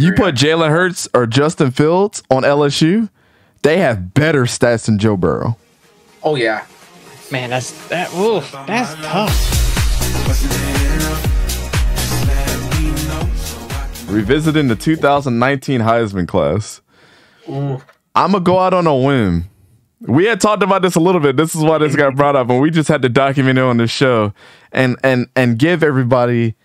You put Jalen Hurts or Justin Fields on LSU, they have better stats than Joe Burrow. Oh yeah, man, that's tough. Revisiting the 2019 Heisman class. Ooh. I'm going to go out on a whim. We had talked about this a little bit. This is why this got brought up, and we just had to document it on the show and give everybody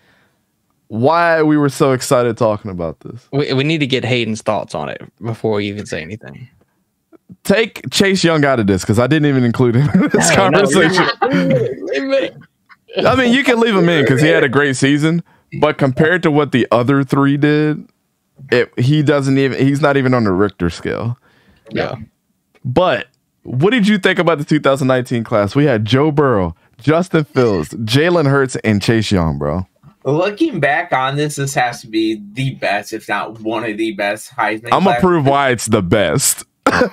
why we were so excited talking about this. We need to get Hayden's thoughts on it before we even say anything. Take Chase Young out of this because I didn't even include him in this conversation. I mean, you can leave him in because he had a great season, but compared to what the other three did, he's not even on the Richter scale. Yeah. But what did you think about the 2019 class? We had Joe Burrow, Justin Fields, Jalen Hurts, and Chase Young, bro. Looking back on this has to be the best, if not one of the best Heisman. I'm gonna prove why it's the best. And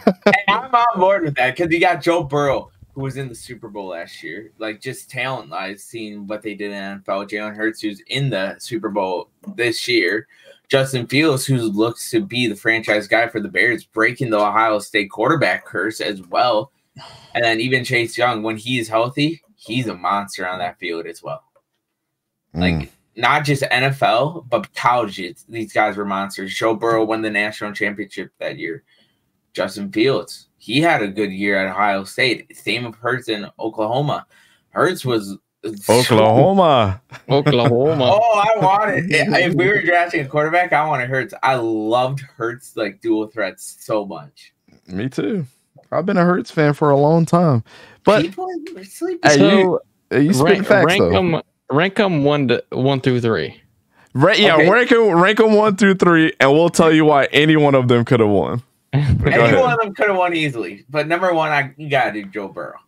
I'm on board with that because you got Joe Burrow, who was in the Super Bowl last year. Like, just talent-wise, seeing what they did in NFL. Jalen Hurts, who's in the Super Bowl this year. Justin Fields, who looks to be the franchise guy for the Bears, breaking the Ohio State quarterback curse as well. And then even Chase Young, when he's healthy, he's a monster on that field as well. Like, not just NFL, but colleges. These guys were monsters. Joe Burrow won the national championship that year. Justin Fields, he had a good year at Ohio State. Same with Hurts in Oklahoma. Hurts was Oklahoma. Oh, I wanted. If we were drafting a quarterback, I wanted Hurts. I loved Hurts like dual threats so much. Me too. I've been a Hurts fan for a long time. But people are sleeping. So you spit facts though. Rank them 1 through 3. Rank them 1 through 3, and we'll tell you why any one of them could have won. Any one of them could have won easily, but number one, you gotta do Joe Burrow.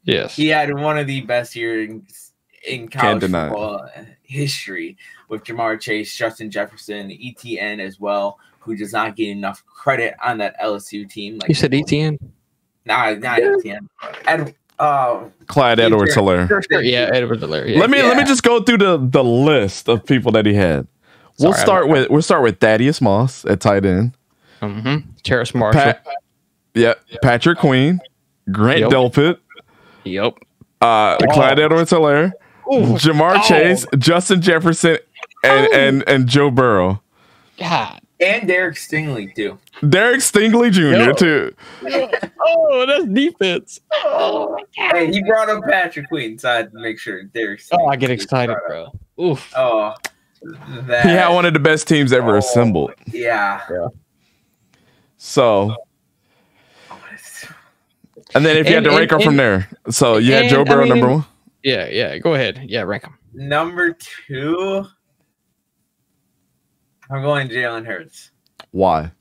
Yes, he had one of the best years in college football history with Jamar Chase, Justin Jefferson, ETN as well, who does not get enough credit on that LSU team. Like, you said ETN? Nah, not ETN. Clyde Edwards-Helaire. Yeah, Edwards-Helaire. Yeah. Let me just go through the list of people that he had. We'll start with Thaddeus Moss at tight end. Terrace Marshall. Patrick Queen, Grant Delpit. Yep. Clyde Edwards-Helaire, Jamar Chase, Justin Jefferson, and Joe Burrow. God. And Derek Stingley too. Derek Stingley Jr. too. Oh, that's defense. Oh, hey, he brought up Patrick Queen, so I had to make sure Derek Stingley. Oh, I get excited, bro. Oof. Oh, he had one of the best teams ever assembled. Yeah. So, and then if you had to rank them from there, so you had Joe Burrow number 1. Yeah. Go ahead. Yeah, rank them. Number 2, I'm going Jalen Hurts. Why?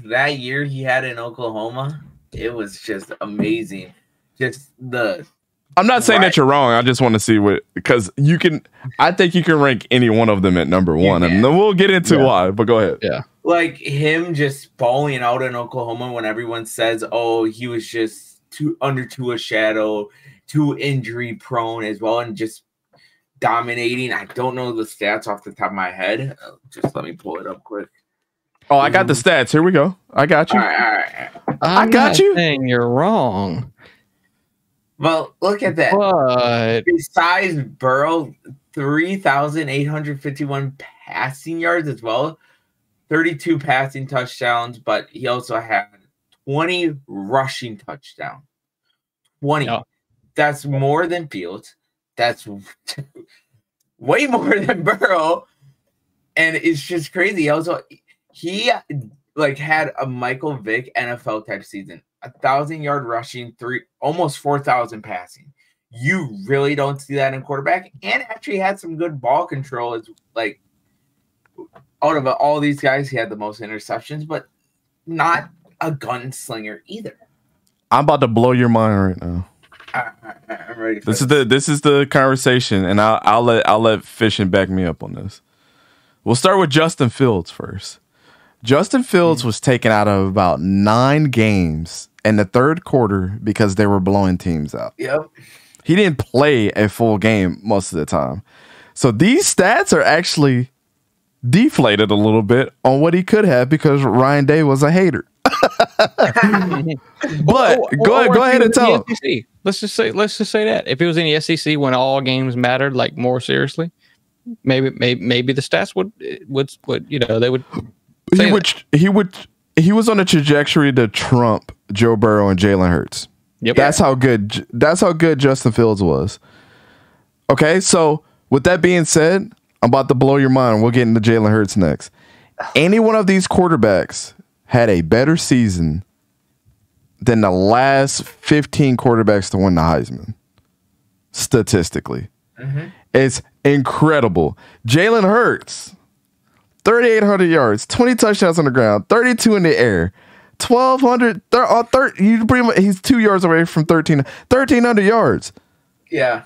That year he had in Oklahoma, it was just amazing. I'm not saying that you're wrong. I just want to see because I think you can rank any one of them at number 1, and then we'll get into why. But go ahead. Yeah. Like him just balling out in Oklahoma when everyone says, "Oh, he was just too a shadow, too injury prone as well," and just dominating. I don't know the stats off the top of my head. Just let me pull it up quick. Oh, I got the stats. Here we go. I got you. All right. I'm not saying you're wrong. Well, look at that. But besides Burrow, 3,851 passing yards as well. 32 passing touchdowns, but he also had 20 rushing touchdowns. 20. No. That's more than Fields. That's way more than Burrow. And it's just crazy. He had a Michael Vick NFL type season. 1,000-yard rushing, almost 4,000 passing. You really don't see that in quarterback, and actually had some good ball control. It's like out of all these guys, he had the most interceptions, but not a gunslinger either. I'm about to blow your mind right now. I'm ready. This is the conversation, and I'll let Fishing back me up on this. We'll start with Justin Fields first. Justin Fields was taken out of about 9 games in the third quarter because they were blowing teams out. Yep. He didn't play a full game most of the time. So these stats are actually deflated a little bit on what he could have because Ryan Day was a hater. But go ahead and tell him. Let's just say that if it was in the SEC when all games mattered, like more seriously, maybe the stats would they would. He was on a trajectory to trump Joe Burrow and Jalen Hurts. Yep. That's how good Justin Fields was. Okay, so with that being said, I'm about to blow your mind. We'll get into Jalen Hurts next. Any one of these quarterbacks had a better season than the last 15 quarterbacks to win the Heisman. Statistically. Mm-hmm. It's incredible. Jalen Hurts, 3,800 yards, 20 touchdowns on the ground, 32 in the air, 1,200. He's 2 yards away from 1,300 yards. Yeah.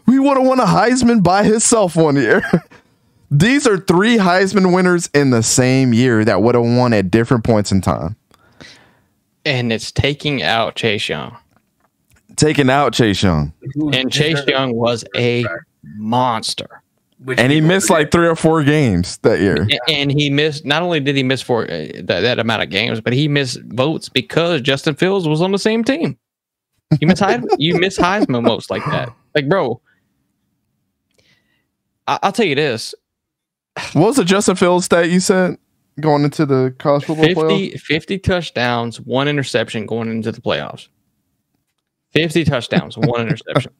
We would have won a Heisman by himself one year. These are 3 Heisman winners in the same year that would have won at different points in time. And it's taking out Chase Young. And Chase Young was a monster. And he missed like 3 or 4 games that year. And he missed, not only did he miss for that amount of games, but he missed votes because Justin Fields was on the same team. You miss Heisman votes like that. Like, bro, I'll tell you this. What was the Justin Fields stat you said going into the college football playoffs? 50 touchdowns, 1 interception going into the playoffs. 50 touchdowns, 1 interception.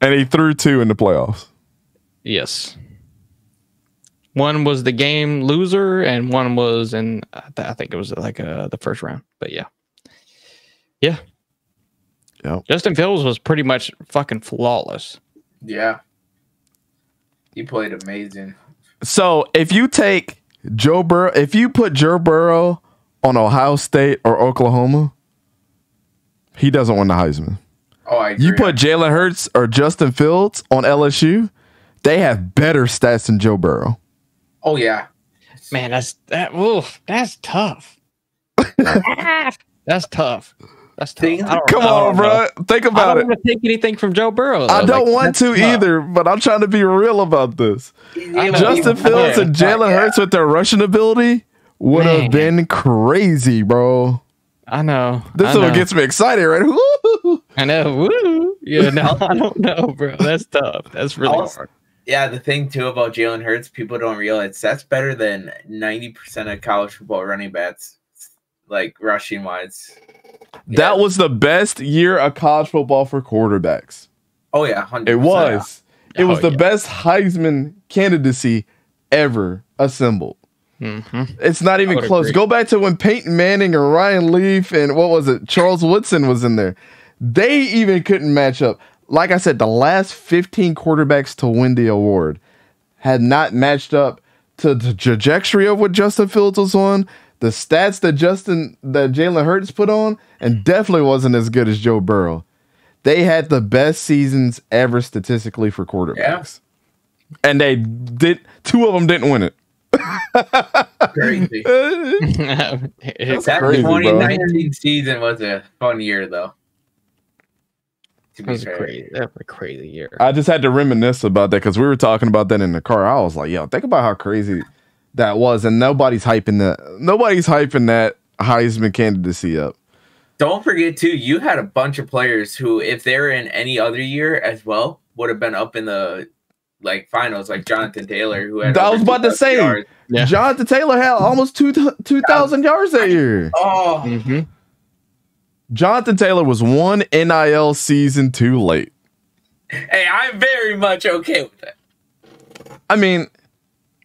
And he threw 2 in the playoffs. Yes. One was the game loser, and one was in, I think it was like the first round. But yeah. Yeah. Yep. Justin Fields was pretty much fucking flawless. Yeah. He played amazing. So if you take Joe Burrow, if you put Joe Burrow on Ohio State or Oklahoma, he doesn't win the Heisman. Oh, I agree. You put Jalen Hurts or Justin Fields on LSU, they have better stats than Joe Burrow. Oh yeah. Man, that's tough. That's tough. That's tough. Come on, bro. Think about it. I don't want to take anything from Joe Burrow. I don't want to either, but I'm trying to be real about this. Justin Fields and Jalen Hurts with their rushing ability would have been crazy, bro. I know. This is what gets me excited, right? Woo! I know. Woo! Yeah, no, I don't know, bro. That's tough. That's really hard. Yeah, the thing too about Jalen Hurts, people don't realize that's better than 90% of college football running backs, like rushing wise. Yeah. That was the best year of college football for quarterbacks. Oh yeah, 100%. It was. It was the best Heisman candidacy ever assembled. Mm-hmm. It's not even close. Agree. Go back to when Peyton Manning or Ryan Leaf and Charles Woodson was in there. They even couldn't match up. Like I said, the last 15 quarterbacks to win the award had not matched up to the trajectory of what Justin Fields was on, the stats that Jalen Hurts put on, and definitely wasn't as good as Joe Burrow. They had the best seasons ever statistically for quarterbacks. Yeah. And they did. 2 of them didn't win it. Crazy. That crazy, 2019 season was a fun year, though. That was a crazy year. I just had to reminisce about that because we were talking about that in the car. I was like, yo, think about how crazy that was. And nobody's hyping that Heisman candidacy up. Don't forget, too, you had a bunch of players who, if they were in any other year as well, would have been up in the finals, like Jonathan Taylor, who had. I was about to say, Jonathan Taylor had almost 2,000 yards that year. Oh. Mm-hmm. Jonathan Taylor was 1 NIL season too late. Hey, I'm very much okay with that. I mean,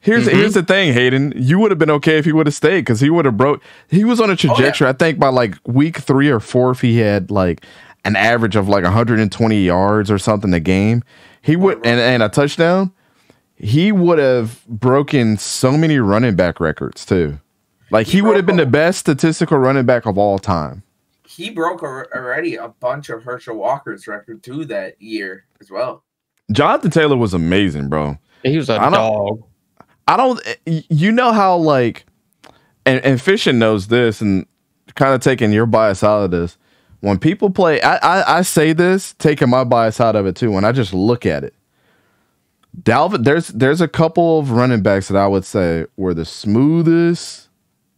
here's the thing, Hayden. You would have been okay if he would have stayed because he would have broke. He was on a trajectory. I think by like week 3 or 4, if he had like an average of like 120 yards or something a game, he would and a touchdown. He would have broken so many running back records too. Like he would have been the best statistical running back of all time. He broke already a bunch of Herschel Walker's record too that year as well. Jonathan Taylor was amazing, bro. He was a dog. You know how like, and Fishing knows this, and kind of taking your bias out of this. When people play, I say this, taking my bias out of it too. When I just look at it, Dalvin, there's a couple of running backs that I would say were the smoothest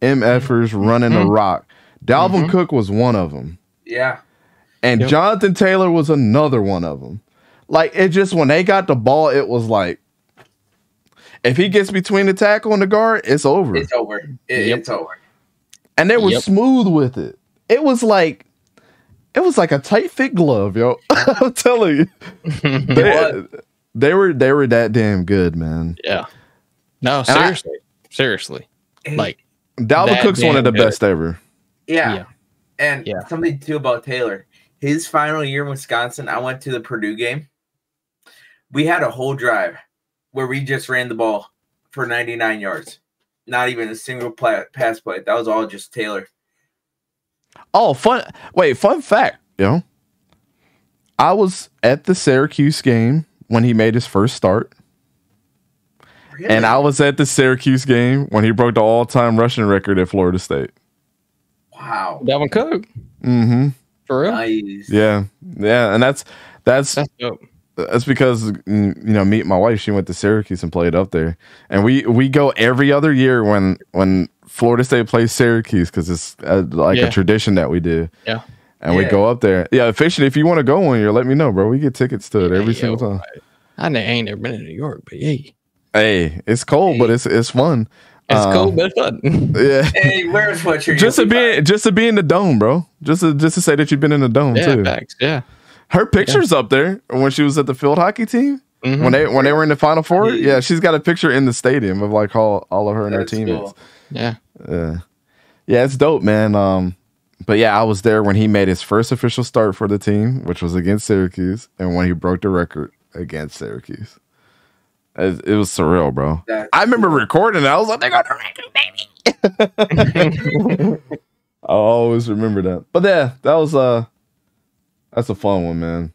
MFers running the rock. Dalvin Cook was one of them. Yeah. And Jonathan Taylor was another one of them. Like, it just, when they got the ball, it was like, if he gets between the tackle and the guard, it's over. It's over. It's over. And they were smooth with it. It was like a tight fit glove, yo. I'm telling you. They were that damn good, man. Yeah. No, seriously. Like, Dalvin Cook's one of the best ever. Yeah. And something too about Taylor. His final year in Wisconsin, I went to the Purdue game. We had a whole drive where we just ran the ball for 99 yards. Not even a single pass play. That was all just Taylor. Oh, fun fact, yo. I was at the Syracuse game when he made his first start. Really? And I was at the Syracuse game when he broke the all-time rushing record at Florida State. Wow. Dalvin Cook. Mm-hmm. For real? Nice. Yeah. And that's dope. That's because, me and my wife, she went to Syracuse and played up there. And we go every other year when Florida State plays Syracuse, because it's a tradition that we do. Yeah. And we go up there. Yeah, officially, if you want to go one year, let me know, bro. We get tickets to it every single time. I ain't never been in New York, but hey. Hey, it's cold, but it's fun. It's cold, but it's fun. Yeah. Hey, where's what you're just to be in the dome, bro. Just to say that you've been in the dome too. Facts. Yeah. Her picture's up there when she was at the field hockey team. When they were in the Final Four. Yeah, she's got a picture in the stadium of like all of her and her teammates. Cool. Yeah. Yeah, it's dope, man. But yeah, I was there when he made his first official start for the team, which was against Syracuse, and when he broke the record against Syracuse. It was surreal, bro. I remember recording it. I was like, they got the record, baby. I'll always remember that. But yeah, that was that's a fun one, man.